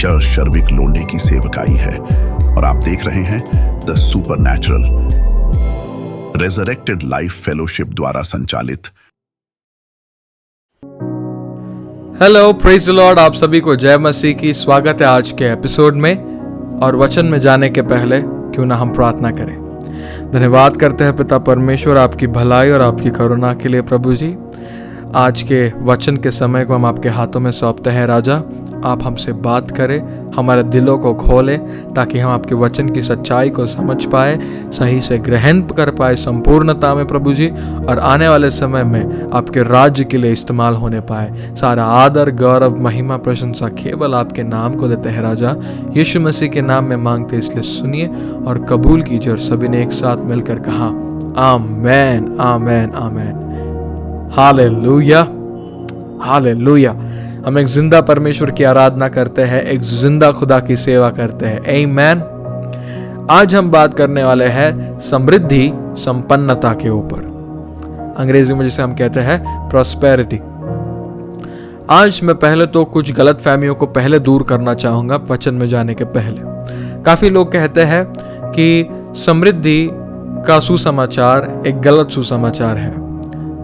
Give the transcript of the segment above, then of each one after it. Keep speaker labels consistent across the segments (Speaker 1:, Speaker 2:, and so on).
Speaker 1: मुख्य शर्विक लोंढे की सेवकाई है और आप देख रहे हैं the supernatural resurrected life fellowship द्वारा संचालित।
Speaker 2: Hello, praise the Lord. आप सभी को जय मसीह की स्वागत है आज के एपिसोड में। और वचन में जाने के पहले क्यों ना हम प्रार्थना करें। धन्यवाद करते हैं पिता परमेश्वर आपकी भलाई और आपकी करुणा के लिए। प्रभु जी, आज के वचन के समय को हम आपके हाथों में सौंपते हैं। राजा, आप हमसे बात करें, हमारे दिलों को खोलें ताकि हम आपके वचन की सच्चाई को समझ पाए, सही से ग्रहण कर पाए संपूर्णता में प्रभु जी, और आने वाले समय में आपके राज्य के लिए इस्तेमाल होने पाए। सारा आदर, गौरव, महिमा, प्रशंसा केवल आपके नाम को देते हैं राजा। यीशु मसीह के नाम में मांगते, इसलिए सुनिए और कबूल कीजिए। और सभी ने एक साथ मिलकर कहा आमेन, आमेन, आमेन। Hallelujah, hallelujah. हम एक जिंदा परमेश्वर की आराधना करते हैं, एक जिंदा खुदा की सेवा करते हैं। आमेन। आज हम बात करने वाले हैं समृद्धि, संपन्नता के ऊपर। अंग्रेजी में जिसे हम कहते हैं प्रॉस्पेरिटी। आज मैं पहले तो कुछ गलत फहमियों को पहले दूर करना चाहूंगा वचन में जाने के पहले। काफी लोग कहते हैं कि समृद्धि का सुसमाचार एक गलत सुसमाचार है,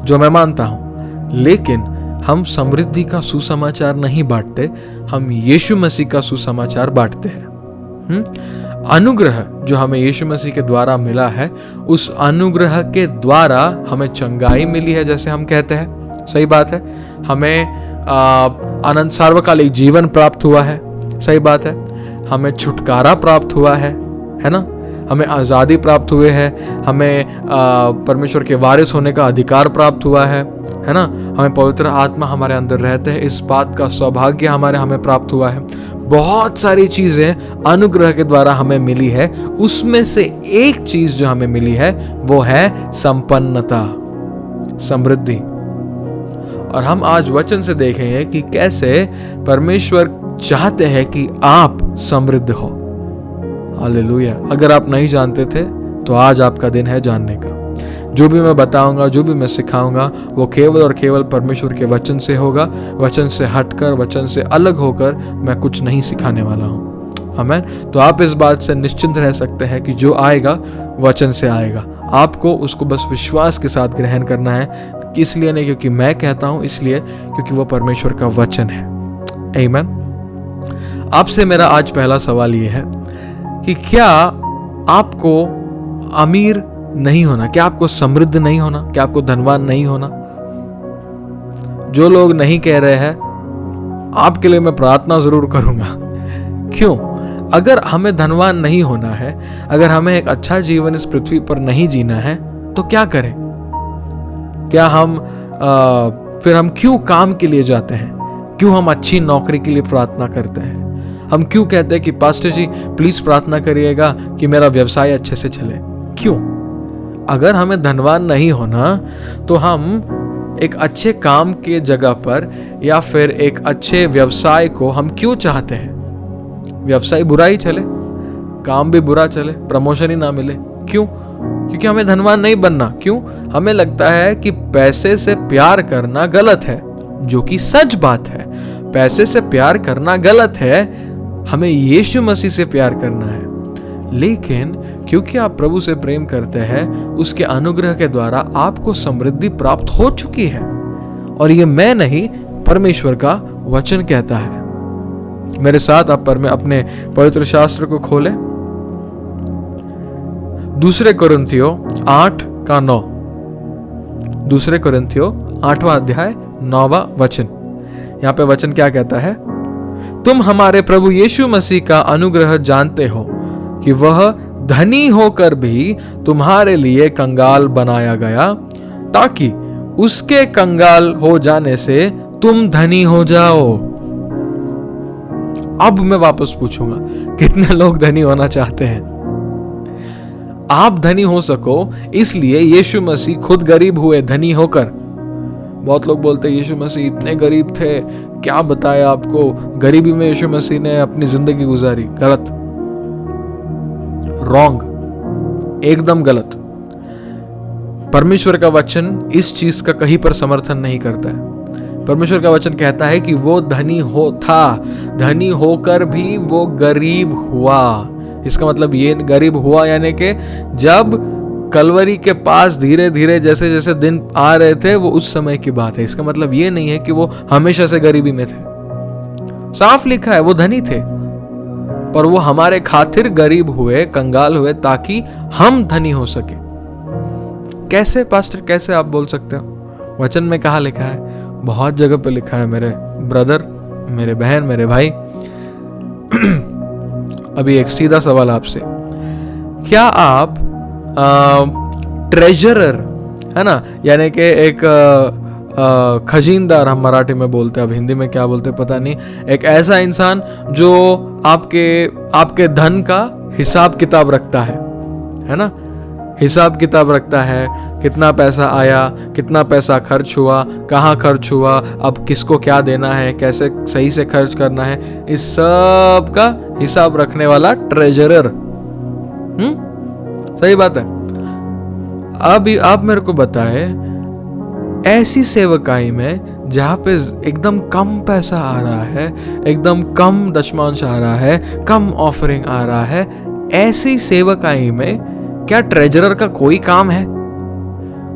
Speaker 2: जो मैं मानता हूं, लेकिन हम समृद्धि का सुसमाचार नहीं बांटते, हम यीशु मसीह का सुसमाचार बांटते हैं। अनुग्रह जो हमें यीशु मसीह के द्वारा मिला है, उस अनुग्रह के द्वारा हमें चंगाई मिली है, जैसे हम कहते हैं। सही बात है। हमें अनंत सार्वकालिक जीवन प्राप्त हुआ है। सही बात है। हमें छुटकारा प्राप्त हुआ है ना। हमें आज़ादी प्राप्त हुए हैं। हमें परमेश्वर के वारिस होने का अधिकार प्राप्त हुआ है ना। हमें पवित्र आत्मा हमारे अंदर रहते हैं, इस बात का सौभाग्य हमें प्राप्त हुआ है। बहुत सारी चीजें अनुग्रह के द्वारा हमें मिली है। उसमें से एक चीज जो हमें मिली है वो है संपन्नता, समृद्धि। और हम आज वचन से देखेंगे कि कैसे परमेश्वर चाहते हैं कि आप समृद्ध हो। हालेलुया। अगर आप नहीं जानते थे तो आज आपका दिन है जानने का। जो भी मैं बताऊंगा, जो भी मैं सिखाऊंगा, वो केवल और केवल परमेश्वर के वचन से होगा। वचन से हटकर, वचन से अलग होकर मैं कुछ नहीं सिखाने वाला हूं। आमीन। तो आप इस बात से निश्चिंत रह सकते हैं कि जो आएगा वचन से आएगा। आपको उसको बस विश्वास के साथ ग्रहण करना है। इसलिए नहीं क्योंकि मैं कहता हूं, इसलिए क्योंकि वो परमेश्वर का वचन है। आमीन। आपसे मेरा आज पहला सवाल ये है कि क्या आपको अमीर नहीं होना, क्या आपको समृद्ध नहीं होना, क्या आपको धनवान नहीं होना? जो लोग नहीं कह रहे हैं, आपके लिए मैं प्रार्थना जरूर करूंगा। क्यों? अगर हमें धनवान नहीं होना है, अगर हमें एक अच्छा जीवन इस पृथ्वी पर नहीं जीना है, तो क्या करें? क्या हम फिर हम क्यों काम के लिए जाते हैं? क्यों हम अच्छी नौकरी के लिए प्रार्थना करते हैं? हम क्यों कहते हैं कि पास्टर जी प्लीज प्रार्थना करिएगा कि मेरा व्यवसाय अच्छे से चले? क्यों? अगर हमें धनवान नहीं होना तो हम एक अच्छे काम के जगह पर या फिर एक अच्छे व्यवसाय को हम क्यों चाहते हैं? व्यवसाय बुरा ही चले, काम भी बुरा चले, प्रमोशन ही ना मिले। क्यों? क्योंकि हमें धनवान नहीं बनना। क्यों? हमें लगता है कि पैसे से प्यार करना गलत है, जो कि सच बात है। पैसे से प्यार करना गलत है, हमें यीशु मसीह से प्यार करना है। लेकिन क्योंकि आप प्रभु से प्रेम करते हैं, उसके अनुग्रह के द्वारा आपको समृद्धि प्राप्त हो चुकी है। और ये मैं नहीं, परमेश्वर का वचन कहता है। मेरे साथ आप अपने पवित्र शास्त्र को खोलें। दूसरे कोरिन्थियों 8:9। दूसरे कोरिन्थियों 8वां अध्याय 9वां वचन। यहाँ पे वचन क्या कहता है? तुम हमारे प्रभु यीशु मसीह का अनुग्रह जानते हो कि वह धनी होकर भी तुम्हारे लिए कंगाल बनाया गया, ताकि उसके कंगाल हो जाने से तुम धनी हो जाओ। अब मैं वापस पूछूंगा, कितने लोग धनी होना चाहते हैं? आप धनी हो सको इसलिए यीशु मसीह खुद गरीब हुए धनी होकर। बहुत लोग बोलते हैं यीशु मसीह इतने गरीब थे, क्या बताया आपको, गरीबी में यीशु मसीह ने अपनी जिंदगी गुजारी। गलत, रॉन्ग, एकदम गलत। परमेश्वर का वचन इस चीज का कहीं पर समर्थन नहीं करता है। परमेश्वर का वचन कहता है कि वो धनी धनी होकर भी वो गरीब हुआ। इसका मतलब ये गरीब हुआ यानी कि जब कलवरी के पास धीरे धीरे जैसे जैसे दिन आ रहे थे वो उस समय की बात है। इसका मतलब ये नहीं है कि वो हमेशा से गरीबी में थे। साफ लिखा है वो धनी थे, पर वो हमारे खातिर गरीब हुए, कंगाल हुए, ताकि हम धनी हो सके। कैसे पास्टर, कैसे आप बोल सकते हो? वचन में कहाँ लिखा है? बहुत जगह पे लिखा है मेरे ब्रदर, मेरे बहन, मेरे भाई। अभी एक सीधा सवाल आपसे, क्या आप ट्रेजरर है ना, यानी कि एक खजीनदार हम मराठी में बोलते हैं, अब हिंदी में क्या बोलते हैं पता नहीं, एक ऐसा इंसान जो आपके धन का हिसाब किताब रखता है ना, हिसाब किताब रखता है, कितना पैसा आया, कितना पैसा खर्च हुआ, कहाँ खर्च हुआ, अब किसको क्या देना है, कैसे सही से खर्च करना है, इस सब का हिसाब रखने वाला ट्रेजरर। सही बात है। अब आप मेरे को बताए, ऐसी सेवकाई में जहां पे एकदम कम पैसा आ रहा है, एकदम कम दशमांश आ रहा है, कम ऑफरिंग आ रहा है, ऐसी सेवकाई में क्या ट्रेजरर का कोई काम है?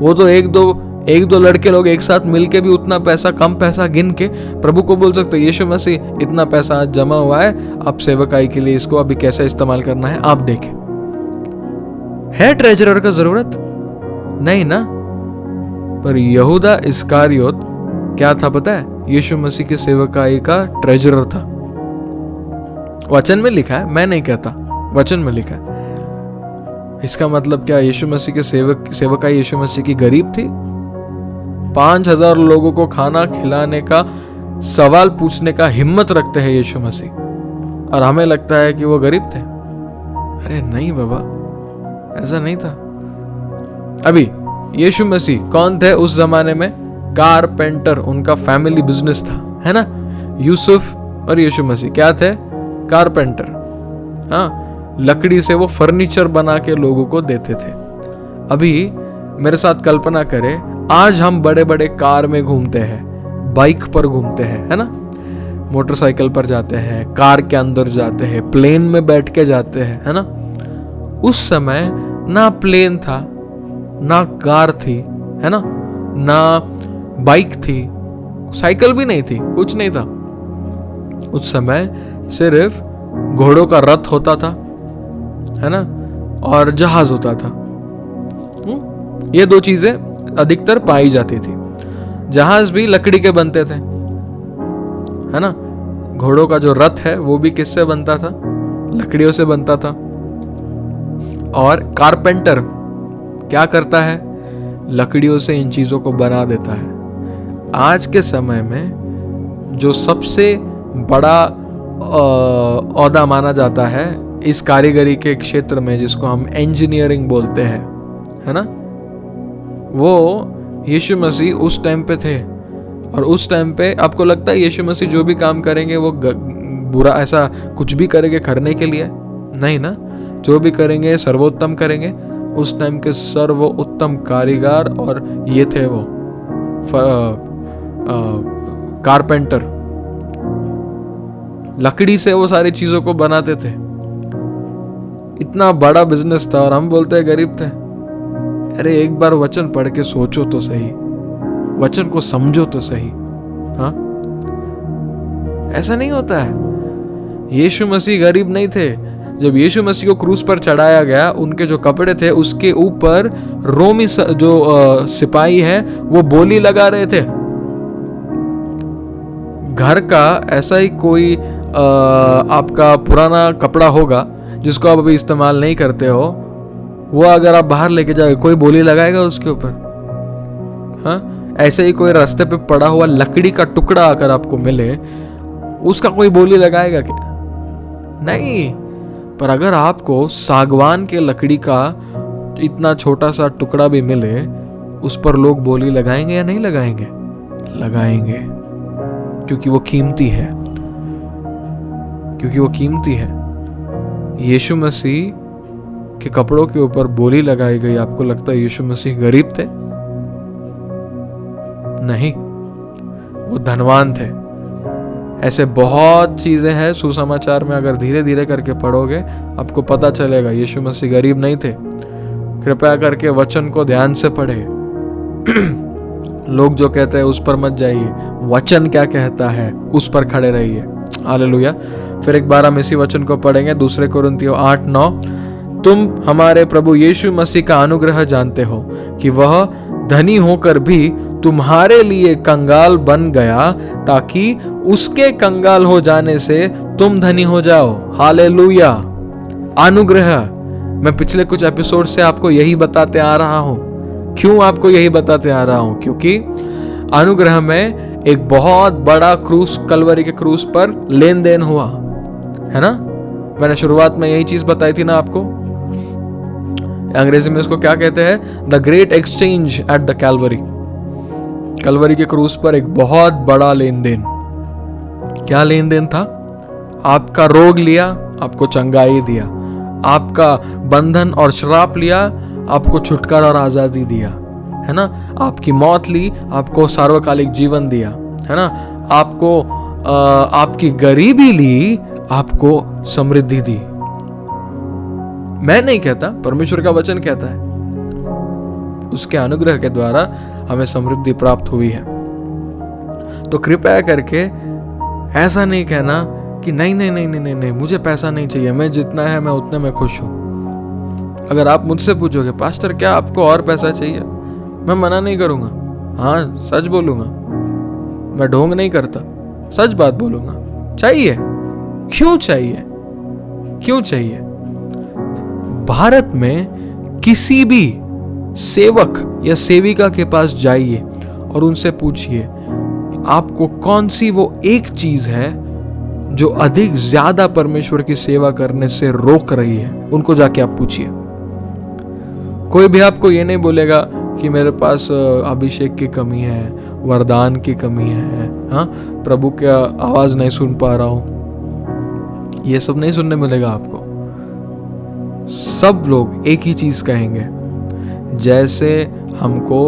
Speaker 2: वो तो एक दो लड़के लोग एक साथ मिलके भी उतना पैसा, कम पैसा गिन के प्रभु को बोल सकते, यीशु मसीह इतना पैसा आज जमा हुआ है, आप सेवकाई के लिए इसको अभी कैसे इस्तेमाल करना है आप देखें। है ट्रेजरर का जरूरत? नहीं ना। पर यहूदा इस्कारियोत क्या था पता है? यीशु मसीह के सेवकाई का ट्रेजरर था। वचन में लिखा है, मैं नहीं कहता, वचन में लिखा है। इसका मतलब क्या यीशु मसीह के सेवकाई यीशु मसीह की गरीब थी? 5000 लोगों को खाना खिलाने का सवाल पूछने का हिम्मत रखते हैं यीशु मसीह, और हमें लगता है कि वो गरीब थे। अरे नहीं बाबा, ऐसा नहीं था। अभी यीशु मसीह कौन थे उस जमाने में? कारपेंटर, उनका फैमिली बिजनेस था, है ना। यूसुफ और यीशु मसीह क्या थे? कारपेंटर। हाँ, लकड़ी से वो फर्नीचर बना के लोगों को देते थे। अभी मेरे साथ कल्पना करें, आज हम बड़े बड़े कार में घूमते हैं, बाइक पर घूमते हैं, है ना, मोटरसाइकिल पर जाते हैं, कार के अंदर जाते हैं, प्लेन में बैठ के जाते हैं, है ना। उस समय ना प्लेन था, ना कार थी, है ना बाइक थी, साइकिल भी नहीं थी, कुछ नहीं था। उस समय सिर्फ घोड़ों का रथ होता था, है ना, और जहाज होता था। ये दो चीजें अधिकतर पाई जाती थी। जहाज भी लकड़ी के बनते थे, है ना। घोड़ों का जो रथ है वो भी किससे बनता था? लकड़ियों से बनता था। और कारपेंटर क्या करता है? लकड़ियों से इन चीजों को बना देता है। आज के समय में जो सबसे बड़ा औदा माना जाता है इस कारीगरी के क्षेत्र में, जिसको हम इंजीनियरिंग बोलते हैं, है ना, वो यीशु मसीह उस टाइम पे थे। और उस टाइम पे आपको लगता है यीशु मसीह जो भी काम करेंगे वो बुरा, ऐसा कुछ भी करेंगे करने के लिए? नहीं ना, जो भी करेंगे सर्वोत्तम करेंगे। उस टाइम के सर्वोत्तम कारीगर और ये थे वो कारपेंटर। लकड़ी से वो सारी चीजों को बनाते थे। इतना बड़ा बिजनेस था और हम बोलते हैं गरीब थे। अरे एक बार वचन पढ़ के सोचो तो सही, वचन को समझो तो सही। हाँ, ऐसा नहीं होता है। यीशु मसीह गरीब नहीं थे। जब यीशु मसीह को क्रूस पर चढ़ाया गया, उनके जो कपड़े थे उसके ऊपर रोमी जो सिपाही है वो बोली लगा रहे थे। घर का ऐसा ही कोई आपका पुराना कपड़ा होगा जिसको आप अभी इस्तेमाल नहीं करते हो, वो अगर आप बाहर लेके जाओगे कोई बोली लगाएगा उसके ऊपर? हाँ, ऐसे ही कोई रास्ते पे पड़ा हुआ लकड़ी का टुकड़ा अगर आपको मिले, उसका कोई बोली लगाएगा क्या? नहीं। पर अगर आपको सागवान के लकड़ी का इतना छोटा सा टुकड़ा भी मिले, उस पर लोग बोली लगाएंगे या नहीं लगाएंगे? लगाएंगे, क्योंकि वो कीमती है, क्योंकि वो कीमती है। यीशु मसीह के कपड़ों के ऊपर बोली लगाई गई। आपको लगता है यीशु मसीह गरीब थे? नहीं, वो धनवान थे। ऐसे बहुत चीजें हैं सुसमाचार में, अगर धीरे धीरे करके पढ़ोगे आपको पता चलेगा यीशु मसीह गरीब नहीं थे। कृपया करके वचन को ध्यान से पढ़े। लोग जो कहते हैं उस पर मत जाइए, वचन क्या कहता है उस पर खड़े रहिए। हालेलुया। फिर एक बार हम इसी वचन को पढ़ेंगे, 2 कोरिन्थियों 8:9। तुम हमारे प्रभु यीशु मसीह का अनुग्रह जानते हो कि वह धनी होकर भी तुम्हारे लिए कंगाल बन गया, ताकि उसके कंगाल हो जाने से तुम धनी हो जाओ। हालेलुया। अनुग्रह, मैं पिछले कुछ एपिसोड से आपको यही बताते आ रहा हूं। क्यों आपको यही बताते आ रहा हूं? क्योंकि अनुग्रह में एक बहुत बड़ा क्रूस, कलवरी के क्रूस पर लेन देन हुआ है ना। मैंने शुरुआत में यही चीज बताई थी ना आपको। अंग्रेजी में इसको क्या कहते हैं? The great exchange at the Calvary. Calvary के क्रूस पर एक बहुत बड़ा लेन देन। क्या लेन देन था? आपका रोग लिया, आपको चंगाई दिया। आपका बंधन और श्राप लिया, आपको छुटकारा और आजादी दिया, है ना। आपकी मौत ली, आपको सार्वकालिक जीवन दिया, है ना। आपको आपकी गरीबी ली, आपको समृद्धि दी। मैं नहीं कहता, परमेश्वर का वचन कहता है। उसके अनुग्रह के द्वारा हमें समृद्धि प्राप्त हुई है। तो कृपया करके ऐसा नहीं कहना कि नहीं नहीं नहीं नहीं नहीं मुझे पैसा नहीं चाहिए, मैं जितना है मैं उतने में खुश हूं। अगर आप मुझसे पूछोगे पास्टर क्या आपको और पैसा चाहिए, मैं मना नहीं करूंगा। हाँ, सच बोलूंगा, मैं ढोंग नहीं करता, सच बात बोलूंगा। चाहिए, क्यों चाहिए? क्यों चाहिए? भारत में किसी भी सेवक या सेविका के पास जाइए और उनसे पूछिए आपको कौन सी वो एक चीज है जो अधिक ज्यादा परमेश्वर की सेवा करने से रोक रही है। उनको जाके आप पूछिए। कोई भी आपको ये नहीं बोलेगा कि मेरे पास अभिषेक की कमी है, वरदान की कमी है, हाँ, प्रभु की आवाज नहीं सुन पा रहा हूं। ये सब नहीं सुनने मिलेगा आपको। सब लोग एक ही चीज कहेंगे, जैसे हमको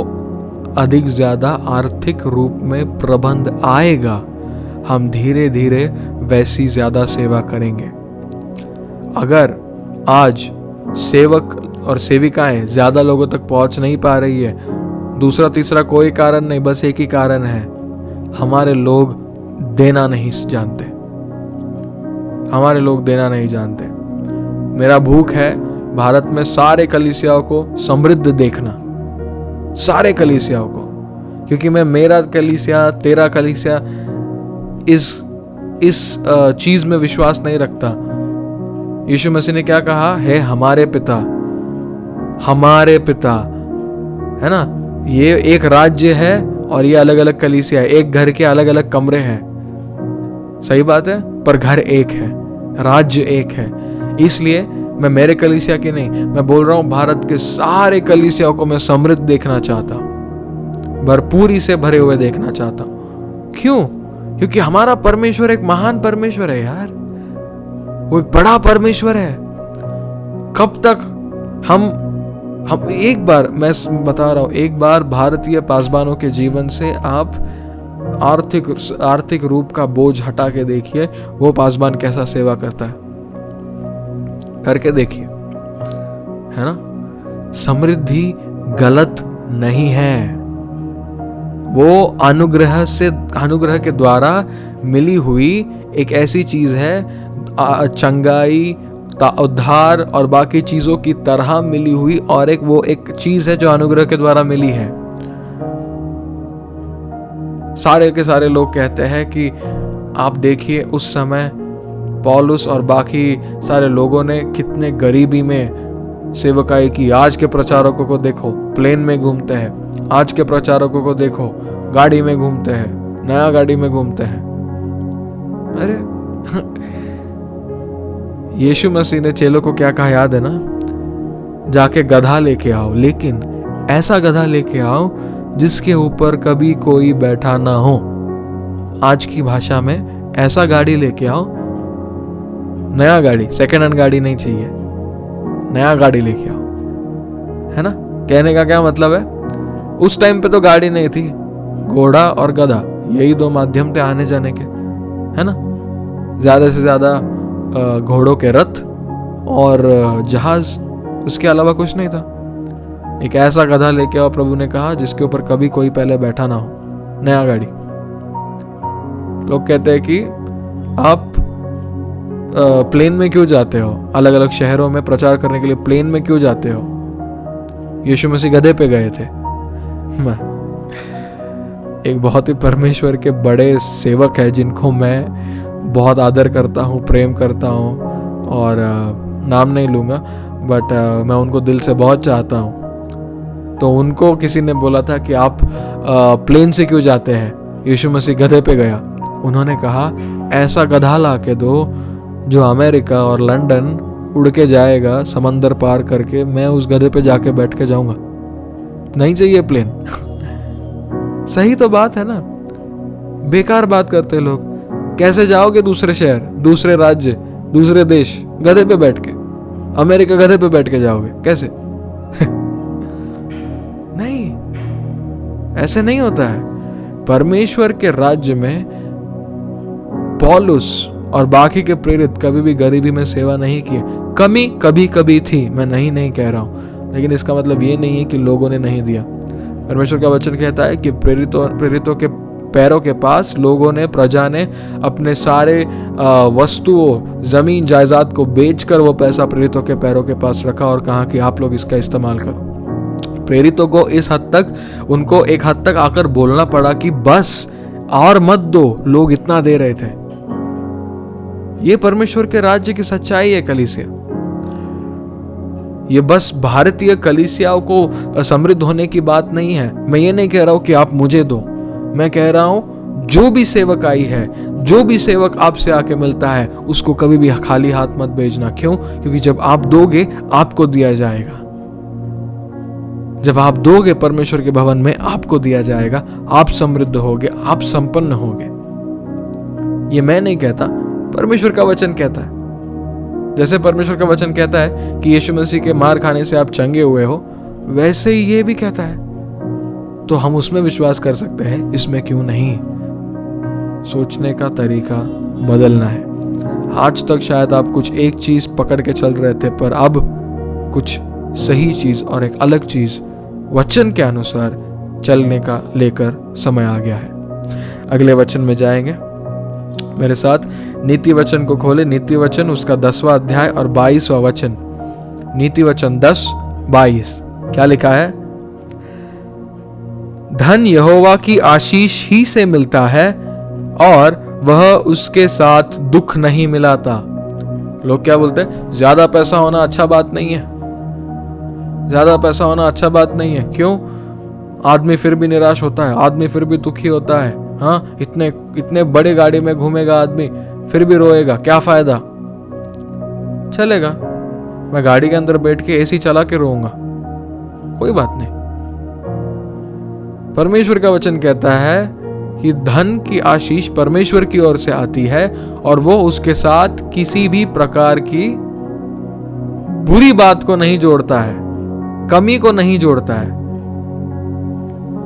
Speaker 2: अधिक ज्यादा आर्थिक रूप में प्रबंध आएगा, हम धीरे धीरे वैसी ज्यादा सेवा करेंगे। अगर आज सेवक और सेविकाएं ज्यादा लोगों तक पहुंच नहीं पा रही है, दूसरा तीसरा कोई कारण नहीं, बस एक ही कारण है, हमारे लोग देना नहीं जानते। हमारे लोग देना नहीं जानते। मेरा भूख है भारत में सारे कलीसियाओं को समृद्ध देखना, सारे कलीसियाओं को, क्योंकि मैं मेरा कलीसिया तेरा कलीसिया इस चीज में विश्वास नहीं रखता। यीशु मसीह ने क्या कहा है? हमारे पिता, हमारे पिता, है ना। ये एक राज्य है और ये अलग अलग कलीसिया, एक घर के अलग अलग कमरे हैं, सही बात है, पर घर एक है, राज्य एक है। इसलिए मैं मेरे कलीसिया की नहीं, मैं बोल रहा हूं भारत के सारे कलीसियाओं को मैं समृद्ध देखना चाहता हूं, भरपूरी से भरे हुए देखना चाहता हूं। क्यों? क्योंकि हमारा परमेश्वर एक महान परमेश्वर है यार, वो एक बड़ा परमेश्वर है। कब तक हम एक बार, मैं बता रहा हूं, एक बार भारतीय पासबानों के जीवन से आप आर्थिक रूप का बोझ हटा के देखिए, वो पासबान कैसा सेवा करता है, करके देखिए, है ना। समृद्धि गलत नहीं है, वो अनुग्रह के द्वारा मिली हुई एक ऐसी चीज है, चंगाई, उद्धार और बाकी चीजों की तरह मिली हुई, और वो एक चीज है जो अनुग्रह के द्वारा मिली है। सारे के सारे लोग कहते हैं कि आप देखिए उस समय पौलुस और बाकी सारे लोगों ने कितने गरीबी में सेवकाई की। आज के प्रचारकों को देखो प्लेन में घूमते हैं, आज के प्रचारकों को देखो गाड़ी में घूमते हैं, नया गाड़ी में घूमते हैं। अरे यीशु मसीह ने चेलों को क्या कहा याद है ना? जाके गधा लेके आओ, लेकिन ऐसा गधा लेके आओ जिसके ऊपर कभी कोई बैठा ना हो। आज की भाषा में ऐसा गाड़ी लेके आओ, नया गाड़ी, सेकेंड हैंड गाड़ी नहीं चाहिए, नया गाड़ी लेके आओ, है ना। कहने का क्या मतलब है? उस टाइम पे तो गाड़ी नहीं थी, घोड़ा और गधा यही दो माध्यम थे आने जाने के, है ना। ज्यादा से ज्यादा घोड़ों के रथ और जहाज, उसके अलावा कुछ नहीं था। एक ऐसा गधा लेके आओ, प्रभु ने कहा, जिसके ऊपर कभी कोई पहले बैठा ना हो, नया गाड़ी। लोग कहते हैं कि आप प्लेन में क्यों जाते हो, अलग अलग शहरों में प्रचार करने के लिए प्लेन में क्यों जाते हो? यीशु मसीह गधे पे गए थे। एक बहुत ही परमेश्वर के बड़े सेवक है जिनको मैं बहुत आदर करता हूँ, प्रेम करता हूँ, और नाम नहीं लूँगा, बट मैं उनको दिल से बहुत चाहता हूँ। तो उनको किसी ने बोला था कि आप प्लेन से क्यों जाते हैं, यीशु मसीह गधे पे गया। उन्होंने कहा, ऐसा गधा ला के दो जो अमेरिका और लंदन उड़ के जाएगा समंदर पार करके, मैं उस गधे पे जाके बैठ के जाऊंगा, नहीं चाहिए प्लेन। सही तो बात है ना। बेकार बात करते लोग। कैसे जाओगे दूसरे शहर, दूसरे राज्य, दूसरे देश गधे पे बैठ के? अमेरिका गधे पे बैठ के जाओगे कैसे? नहीं, ऐसे नहीं होता है। परमेश्वर के राज्य में पौलुस और बाकी के प्रेरित कभी भी गरीबी में सेवा नहीं किए। कमी कभी कभी थी, मैं नहीं कह रहा हूं, लेकिन इसका मतलब ये नहीं है कि लोगों ने नहीं दिया। परमेश्वर का वचन कहता है कि प्रेरितों के पैरों के पास लोगों ने, प्रजा ने अपने सारे वस्तुओं, जमीन जायदाद को बेचकर वो पैसा प्रेरितों के पैरों के पास रखा और कहा कि आप लोग इसका इस्तेमाल करो। प्रेरितों को इस हद तक, उनको एक हद तक आकर बोलना पड़ा कि बस और मत दो, लोग इतना दे रहे थे। ये परमेश्वर के राज्य की सच्चाई है कलीसिया। ये बस भारतीय कलीसियाओं को समृद्ध होने की बात नहीं है। मैं ये नहीं कह रहा हूं कि आप मुझे दो, मैं कह रहा हूं जो भी सेवक आई है, जो भी सेवक आपसे आके मिलता है, उसको कभी भी खाली हाथ मत भेजना। क्यों? क्योंकि जब आप दोगे आपको दिया जाएगा। जब आप दोगे परमेश्वर के भवन में आपको दिया जाएगा, आप समृद्ध होगे, आप संपन्न होगे। ये मैं नहीं कहता, परमेश्वर का वचन कहता है। जैसे परमेश्वर का वचन कहता है कि यीशु मसीह के मार खाने से आप चंगे हुए हो, वैसे ही ये भी कहता है। तो हम उसमें विश्वास कर सकते हैं, इसमें क्यों नहीं? सोचने का तरीका बदलना है। आज तक शायद आप कुछ एक चीज पकड़ के चल रहे थे, पर अब कुछ सही चीज और एक अलग चीज वचन के अनुसार चलने का लेकर समय आ गया है। अगले वचन में जाएंगे मेरे साथ। नीति वचन को खोले, नीति वचन उसका 10वां अध्याय और 22वां वचन। नीति वचन 10:22 क्या लिखा है? धन यहोवा की आशीष ही से मिलता है और वह उसके साथ दुख नहीं मिलाता। लोग क्या बोलते हैं? ज्यादा पैसा होना अच्छा बात नहीं है, ज्यादा पैसा होना अच्छा बात नहीं है। क्यों? आदमी फिर भी निराश होता है, आदमी फिर भी दुखी होता है। हाँ, इतने बड़े गाड़ी में घूमेगा आदमी, फिर भी रोएगा, क्या फायदा? चलेगा, मैं गाड़ी के अंदर बैठ के एसी चला के रोऊंगा, कोई बात नहीं। परमेश्वर का वचन कहता है कि धन की आशीष परमेश्वर की ओर से आती है और वो उसके साथ किसी भी प्रकार की बुरी बात को नहीं जोड़ता है, कमी को नहीं जोड़ता है।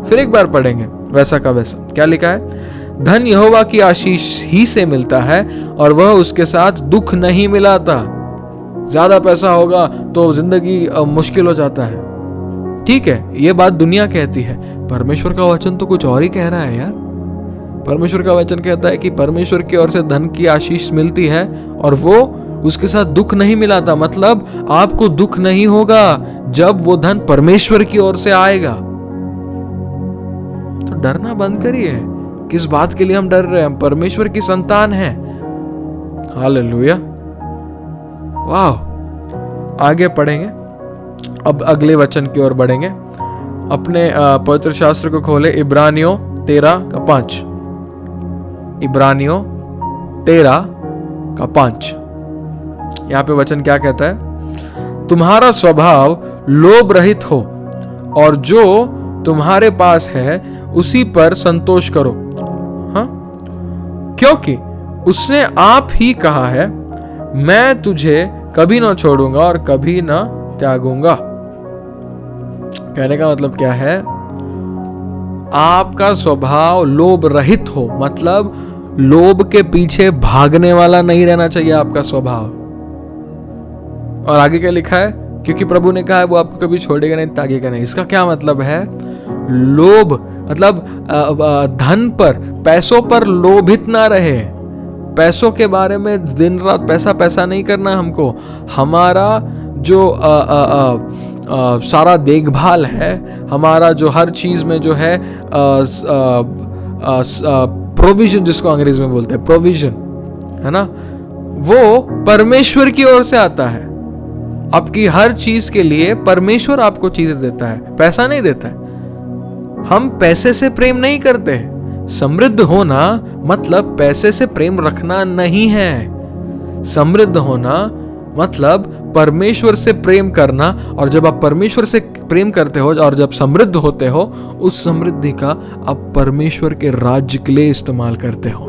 Speaker 2: फिर एक बार पढ़ेंगे वैसा का वैसा। क्या लिखा है? धन यहोवा की आशीष ही से मिलता है और वह उसके साथ दुख नहीं मिलाता। ज्यादा पैसा होगा तो जिंदगी मुश्किल हो जाता है, ठीक है, ये बात दुनिया कहती है। परमेश्वर का वचन तो कुछ और ही कह रहा है यार। परमेश्वर का वचन कहता है कि परमेश्वर की ओर से धन की आशीष मिलती है और वो उसके साथ दुख नहीं मिलाता। मतलब आपको दुख नहीं होगा जब वो धन परमेश्वर की ओर से आएगा। तो डरना बंद करिए। किस बात के लिए हम डर रहे हैं? हम परमेश्वर की संतान हैं। हालेलुया, वाह। आगे पढ़ेंगे, अब अगले वचन की ओर बढ़ेंगे। अपने पवित्र शास्त्र को खोले, इब्रानियों 13:5। इब्रानियों 13:5। यहां पे वचन क्या कहता है? तुम्हारा स्वभाव लोभ रहित हो और जो तुम्हारे पास है उसी पर संतोष करो। हाँ, क्योंकि उसने आप ही कहा है, मैं तुझे कभी ना छोड़ूंगा और कभी ना त्यागूंगा। कहने का मतलब क्या है? आपका स्वभाव लोभ रहित हो, मतलब लोभ के पीछे भागने वाला नहीं रहना चाहिए आपका स्वभाव। और आगे क्या लिखा है, क्योंकि प्रभु ने कहा है वो आपको कभी छोड़ेगा नहीं, त्यागेगा नहीं। इसका क्या मतलब है? लोभ मतलब धन पर, पैसों पर लोभित ना रहे। पैसों के बारे में दिन रात पैसा पैसा नहीं करना हमको। हमारा जो सारा देखभाल है, हमारा जो हर चीज में जो है प्रोविजन, जिसको अंग्रेजी में बोलते हैं प्रोविजन, है ना, वो परमेश्वर की ओर से आता है। आपकी हर चीज के लिए परमेश्वर आपको चीजें देता है, पैसा नहीं देता है। हम पैसे से प्रेम नहीं करते। समृद्ध होना मतलब पैसे से प्रेम रखना नहीं है। समृद्ध होना मतलब परमेश्वर से प्रेम करना, और जब आप परमेश्वर से प्रेम करते हो और जब समृद्ध होते हो, उस समृद्धि का आप परमेश्वर के राज्य के लिए इस्तेमाल करते हो,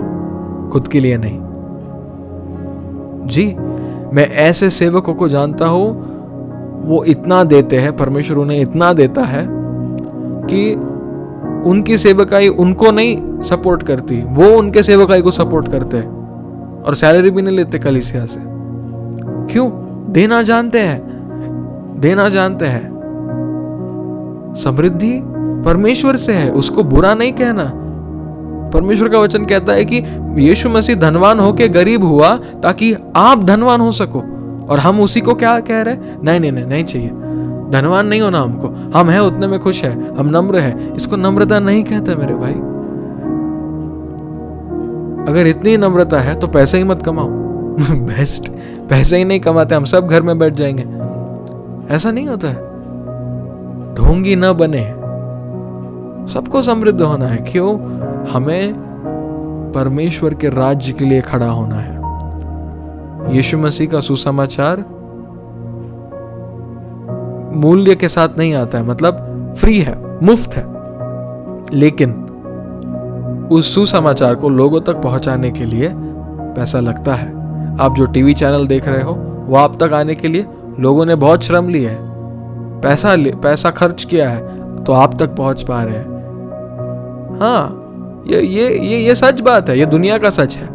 Speaker 2: खुद के लिए नहीं। जी, मैं ऐसे सेवकों को जानता हूं, वो इतना देते हैं, परमेश्वर उन्हें इतना देता है कि उनकी सेवकाई उनको नहीं सपोर्ट करती, वो उनके सेवकाई को सपोर्ट करते हैं, और सैलरी भी नहीं लेते कलीसिया से। क्यों? देना जानते हैं, देना जानते हैं। समृद्धि परमेश्वर से है, उसको बुरा नहीं कहना। परमेश्वर का वचन कहता है कि यीशु मसीह धनवान होके गरीब हुआ ताकि आप धनवान हो सको, और हम उसी को क्या कह रहे हैं? नहीं नहीं नहीं, नहीं चाहिए, धनवान नहीं होना हमको, हम हैं उतने में खुश है, हम नम्र है। इसको नम्रता नहीं कहते मेरे भाई। अगर इतनी नम्रता है तो पैसे ही मत कमाओ। बेस्ट, पैसे ही नहीं कमाते, हम सब घर में बैठ जाएंगे। ऐसा नहीं होता है। ढोंगी न बने, सबको समृद्ध होना है। क्यों? हमें परमेश्वर के राज्य के लिए खड़ा होना है। यीशु मसीह का सुसमाचार मूल्य के साथ नहीं आता है, मतलब फ्री है, मुफ्त है, लेकिन उस सुसमाचार को लोगों तक पहुंचाने के लिए पैसा लगता है। आप जो टीवी चैनल देख रहे हो, वो आप तक आने के लिए लोगों ने बहुत श्रम ली है, पैसा खर्च किया है, तो आप तक पहुंच पा रहे हैं। हाँ, ये सच बात है, ये दुनिया का सच है।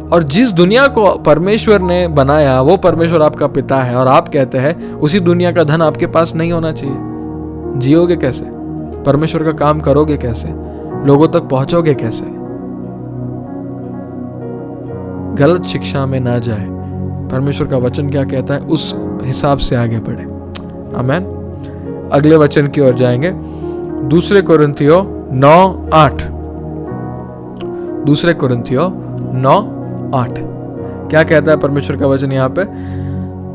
Speaker 2: और जिस दुनिया को परमेश्वर ने बनाया, वो परमेश्वर आपका पिता है, और आप कहते हैं उसी दुनिया का धन आपके पास नहीं होना चाहिए। जियोगे कैसे? परमेश्वर का काम करोगे कैसे? लोगों तक पहुंचोगे कैसे? गलत शिक्षा में ना जाए। परमेश्वर का वचन क्या कहता है, उस हिसाब से आगे बढ़े। आमीन। अगले वचन की ओर जाएंगे। दूसरे कोरिन्थियों 9:8। दूसरे कोरिन्थियों 9:8 क्या कहता है परमेश्वर का वचन यहाँ पे?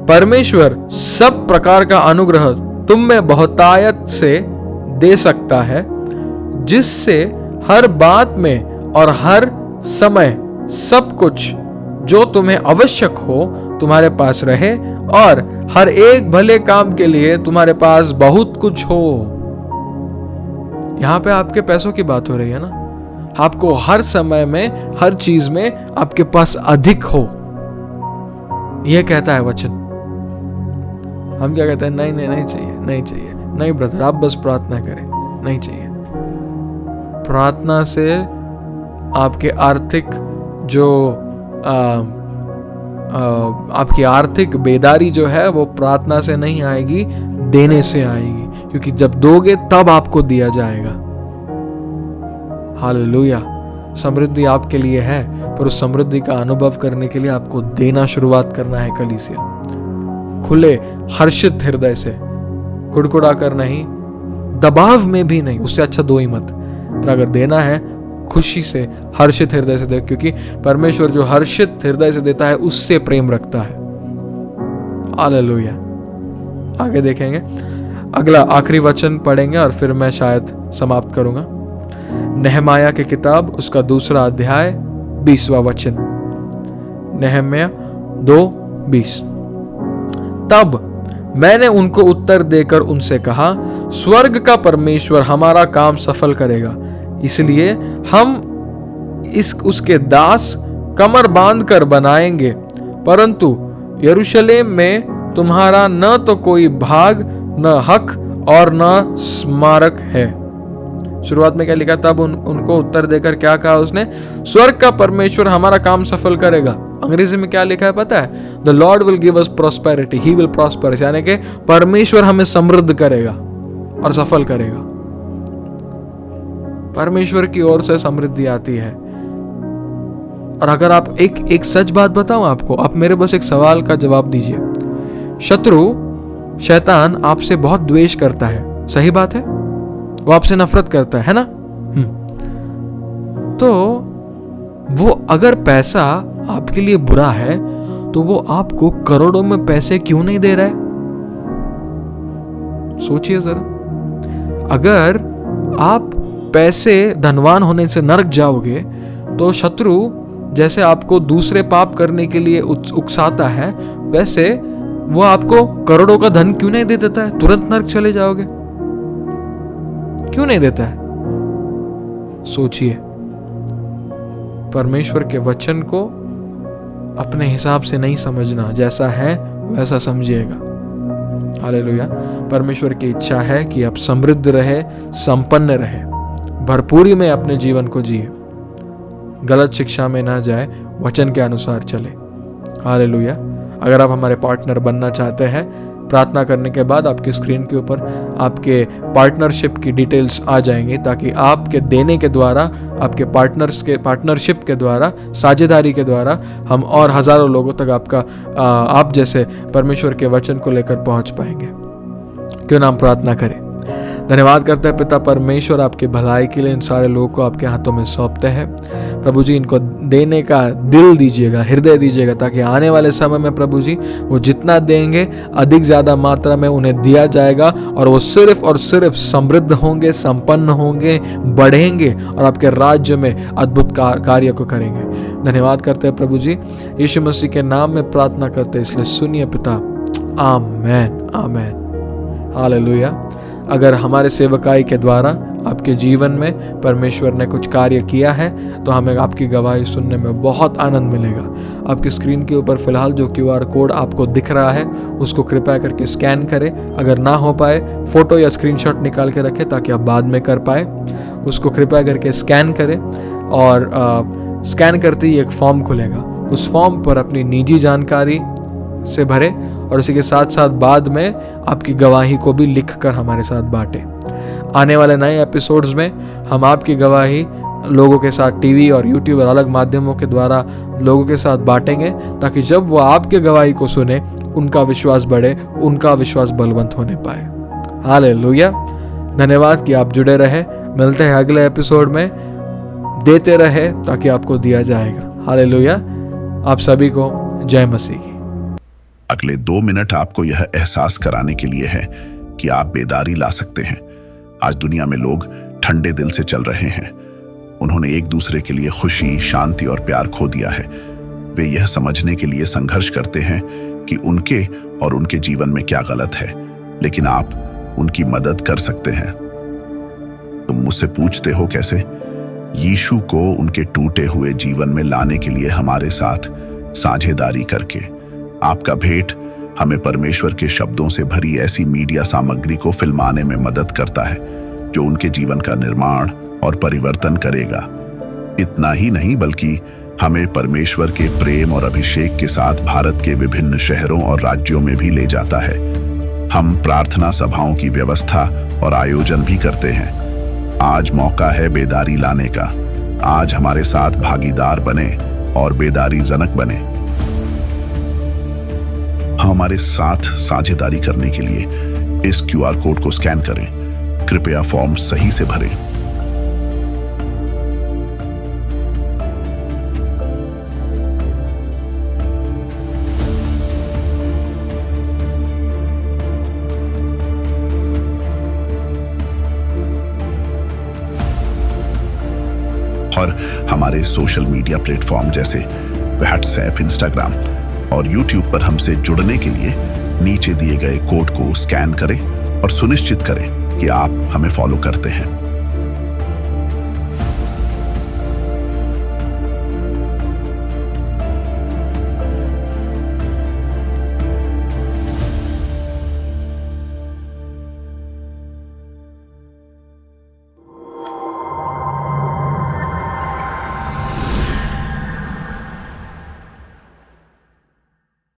Speaker 2: परमेश्वर सब प्रकार का अनुग्रह तुम में बहुतायत से दे सकता है, जिससे हर बात में और हर समय सब कुछ जो तुम्हें आवश्यक हो तुम्हारे पास रहे, और हर एक भले काम के लिए तुम्हारे पास बहुत कुछ हो। यहां पे आपके पैसों की बात हो रही है ना। आपको हर समय में, हर चीज में आपके पास अधिक हो, यह कहता है वचन। हम क्या कहते हैं? नहीं नहीं, नहीं चाहिए, नहीं चाहिए, नहीं ब्रदर, आप बस प्रार्थना करें, नहीं चाहिए। प्रार्थना से आपके आर्थिक जो आपकी आर्थिक बेदारी जो है, वो प्रार्थना से नहीं आएगी, देने से आएगी। क्योंकि जब दोगे तब आपको दिया जाएगा। हालेलुया। समृद्धि आपके लिए है, पर उस समृद्धि का अनुभव करने के लिए आपको देना शुरुआत करना है। कलीसिया खुले हर्षित हृदय से, कुड़कुड़ा कर नहीं, दबाव में भी नहीं, उससे अच्छा दो ही मत। पर अगर देना है, खुशी से, हर्षित हृदय से दे, क्योंकि परमेश्वर जो हर्षित हृदय से देता है उससे प्रेम रखता है। हालेलुया। आगे देखेंगे, अगला आखिरी वचन पढ़ेंगे और फिर मैं शायद समाप्त करूंगा। नहमाया की किताब, उसका 2 अध्याय 20वां वचन। नहम्या 2:20। तब मैंने उनको उत्तर देकर उनसे कहा, स्वर्ग का परमेश्वर हमारा काम सफल करेगा, इसलिए हम उसके दास कमर बांध कर बनाएंगे, परंतु यरूशलेम में तुम्हारा न तो कोई भाग, न हक और न स्मारक है। शुरुआत में क्या लिखा? तब उनको उत्तर देकर क्या कहा उसने? स्वर्ग का परमेश्वर हमारा काम सफल करेगा। अंग्रेजी में क्या लिखा है पता है? The Lord will give us prosperity, he will prosper, यानी कि परमेश्वर हमें समृद्ध करेगा और सफल करेगा। परमेश्वर की ओर से समृद्धि आती है। और अगर आप एक सच बात बताऊं आपको, आप मेरे बस एक सवाल का जवाब दीजिए। शत्रु शैतान आपसे बहुत द्वेष करता है, सही बात है? वो आपसे नफरत करता है ना? तो वो अगर पैसा आपके लिए बुरा है तो वो आपको करोड़ों में पैसे क्यों नहीं दे रहा है? सोचिए जरा। अगर आप पैसे धनवान होने से नरक जाओगे तो शत्रु जैसे आपको दूसरे पाप करने के लिए उकसाता है, वैसे वो आपको करोड़ों का धन क्यों नहीं दे देता है? तुरंत नरक चले जाओगे, क्यों नहीं देता है? सोचिए। परमेश्वर के वचन को अपने हिसाब से नहीं समझना, जैसा है वैसा समझिएगा। हालेलुया। परमेश्वर की इच्छा है कि आप समृद्ध रहे, संपन्न रहे, भरपूरी में अपने जीवन को जिए, गलत शिक्षा में ना जाए, वचन के अनुसार चले। हालेलुया। अगर आप हमारे पार्टनर बनना चाहते हैं, प्रार्थना करने के बाद आपकी स्क्रीन के ऊपर आपके पार्टनरशिप की डिटेल्स आ जाएंगी, ताकि आपके देने के द्वारा, आपके पार्टनरशिप के द्वारा, साझेदारी के द्वारा हम और हजारों लोगों तक आप जैसे परमेश्वर के वचन को लेकर पहुंच पाएंगे। क्यों ना हम प्रार्थना करें। धन्यवाद करते हैं पिता परमेश्वर, आपकी भलाई के लिए इन सारे लोगों को आपके हाथों में सौंपते हैं। प्रभु जी, इनको देने का दिल दीजिएगा, हृदय दीजिएगा, ताकि आने वाले समय में प्रभु जी वो जितना देंगे अधिक ज़्यादा मात्रा में उन्हें दिया जाएगा, और वो सिर्फ और सिर्फ समृद्ध होंगे, संपन्न होंगे, बढ़ेंगे और आपके राज्य में अद्भुत कार्य को करेंगे। धन्यवाद करते हैं प्रभु जी, यीशु मसीह के नाम में प्रार्थना करते हैं, इसलिए सुनिए पिता। आमेन, आमेन, हालेलुया। अगर हमारे सेवकाई के द्वारा आपके जीवन में परमेश्वर ने कुछ कार्य किया है तो हमें आपकी गवाही सुनने में बहुत आनंद मिलेगा। आपकी स्क्रीन के ऊपर फिलहाल जो QR कोड आपको दिख रहा है उसको कृपया करके स्कैन करें। अगर ना हो पाए, फोटो या स्क्रीनशॉट निकाल के रखें ताकि आप बाद में कर पाए। उसको कृपया करके स्कैन करें, और स्कैन करते ही एक फॉर्म खुलेगा। उस फॉर्म पर अपनी निजी जानकारी से भरे, और उसी के साथ साथ बाद में आपकी गवाही को भी लिखकर हमारे साथ बांटे। आने वाले नए एपिसोड्स में हम आपकी गवाही लोगों के साथ टीवी और यूट्यूब और अलग माध्यमों के द्वारा लोगों के साथ बांटेंगे, ताकि जब वो आपके गवाही को सुने उनका विश्वास बढ़े, उनका विश्वास बलवंत होने पाए। हालेलुया। धन्यवाद कि आप जुड़े रहे। मिलते हैं अगले एपिसोड में। देते रहे ताकि आपको दिया जाएगा। हालेलुया। आप सभी को जय मसीह।
Speaker 1: अगले 2 मिनट आपको यह एहसास कराने के लिए है कि आप बेदारी ला सकते हैं। आज दुनिया में लोग ठंडे दिल से चल रहे हैं। उन्होंने एक दूसरे के लिए खुशी, शांति और प्यार खो दिया है। वे यह समझने के लिए संघर्ष करते हैं कि उनके और उनके जीवन में क्या गलत है, लेकिन आप उनकी मदद कर सकते हैं। तुम मुझसे पूछते हो कैसे? यीशु को उनके टूटे हुए जीवन में लाने के लिए हमारे साथ साझेदारी करके। आपका भेंट हमें परमेश्वर के शब्दों से भरी ऐसी मीडिया सामग्री को फिल्माने में मदद करता है जो उनके जीवन का निर्माण और परिवर्तन करेगा। इतना ही नहीं, बल्कि हमें परमेश्वर के प्रेम और अभिषेक के साथ भारत के विभिन्न शहरों और राज्यों में भी ले जाता है। हम प्रार्थना सभाओं की व्यवस्था और आयोजन भी करते हैं। आज मौका है बेदारी लाने का। आज हमारे साथ भागीदार बने और बेदारी जनक बने। हमारे साथ साझेदारी करने के लिए इस QR कोड को स्कैन करें। कृपया फॉर्म सही से भरें। और हमारे सोशल मीडिया प्लेटफॉर्म जैसे WhatsApp, Instagram और YouTube पर हमसे जुड़ने के लिए नीचे दिए गए कोड को स्कैन करें और सुनिश्चित करें कि आप हमें फॉलो करते हैं।